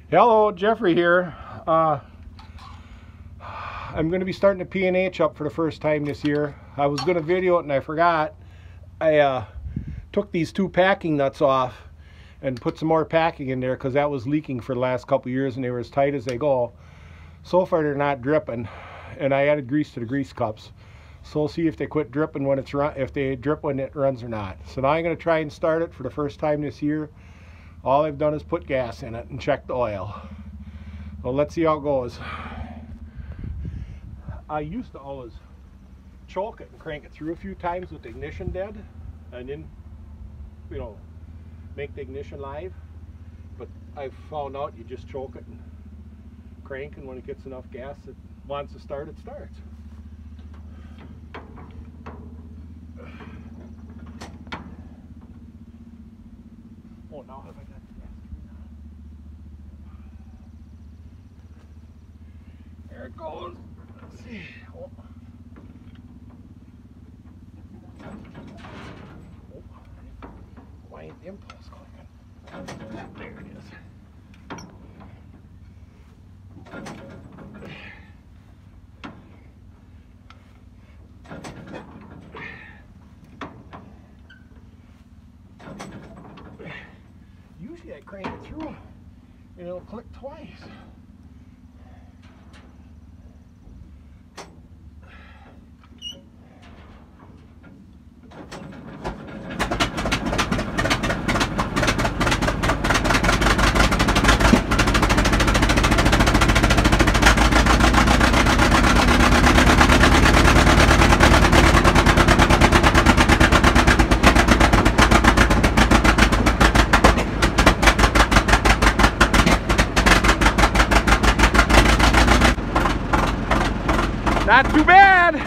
Hello, Jeffrey here. I'm going to be starting the P&H up for the first time this year. I was going to video it and I forgot. I took these two packing nuts off and put some more packing in there because that was leaking for the last couple years and they were as tight as they go. So far they're not dripping, and I added grease to the grease cups. So we'll see if they quit dripping when if they drip when it runs or not. So now I'm going to try and start it for the first time this year. All I've done is put gas in it and check the oil. Well, let's see how it goes. I used to always choke it and crank it through a few times with the ignition dead, and then, you know, make the ignition live. But I've found out you just choke it and crank, and when it gets enough gas it wants to start, it starts. Oh, now have I got the gas through now? There it goes. Let's see. Oh. Why ain't the impulse going? There it is. Usually I crank it through and it'll click twice. Not too bad.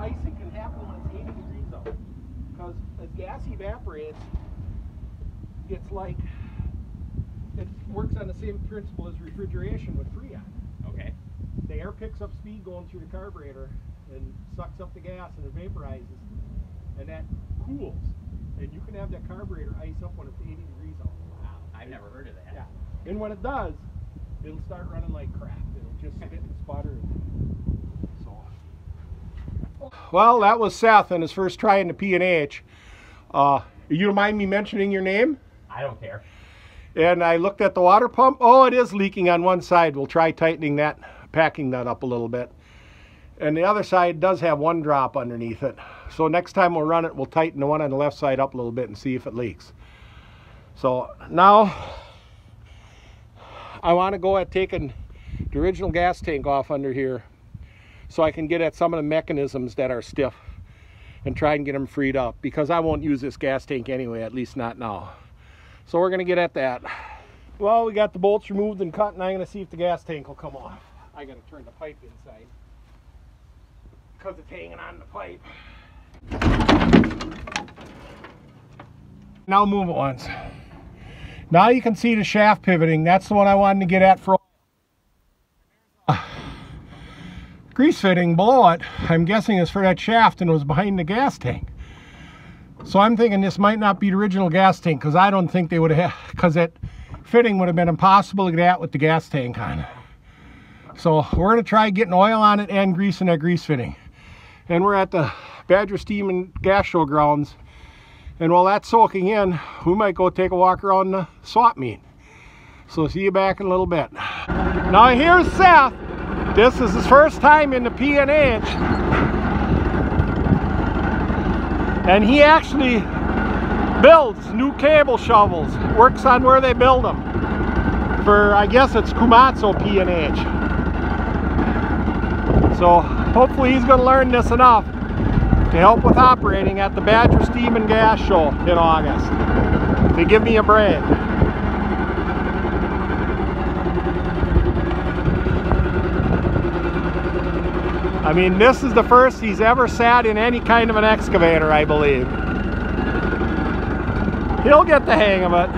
icing can happen when it's 80 degrees out. Because as gas evaporates, it's like, it works on the same principle as refrigeration with Freon. Okay. The air picks up speed going through the carburetor and sucks up the gas and it vaporizes, and that cools. And you can have that carburetor ice up when it's 80 degrees out. Wow, I've never heard of that. Yeah. And when it does, it'll start running like crap. It'll just spit and sputter. So. Well, that was Seth and his first try in the P&H. You don't mind me mentioning your name? I don't care. And I looked at the water pump. Oh, it is leaking on one side. We'll try tightening that, packing that up a little bit. And the other side does have one drop underneath it. So next time we'll run it, we'll tighten the one on the left side up a little bit and see if it leaks. So now I want to go at taking the original gas tank off under here so I can get at some of the mechanisms that are stiff and try and get them freed up, because I won't use this gas tank anyway, at least not now. So we're going to get at that. Well, we got the bolts removed and cut, and I'm going to see if the gas tank will come off. I got to turn the pipe inside because it's hanging on the pipe. Now move it once. Now you can see the shaft pivoting. That's the one I wanted to get at for grease fitting below it. I'm guessing it's for that shaft and it was behind the gas tank. So I'm thinking this might not be the original gas tank, because I don't think they would have, because that fitting would have been impossible to get at with the gas tank on. So we're going to try getting oil on it and greasing that grease fitting. And we're at the Badger Steam and Gas Show grounds. And while that's soaking in, we might go take a walk around the swap meet. So see you back in a little bit. Now here's Seth. This is his first time in the P&H. And he actually builds new cable shovels. Works on where they build them. For, I guess it's Komatsu P&H. So hopefully he's going to learn this enough to help with operating at the Badger Steam and Gas Show in August. To give me a break. I mean, this is the first he's ever sat in any kind of an excavator, I believe. He'll get the hang of it.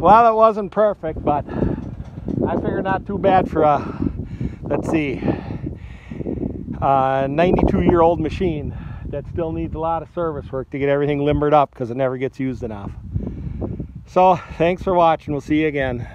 well, it wasn't perfect, but I figure not too bad for a, let's see, 92-year-old machine that still needs a lot of service work to get everything limbered up because it never gets used enough. So thanks for watching. We'll see you again.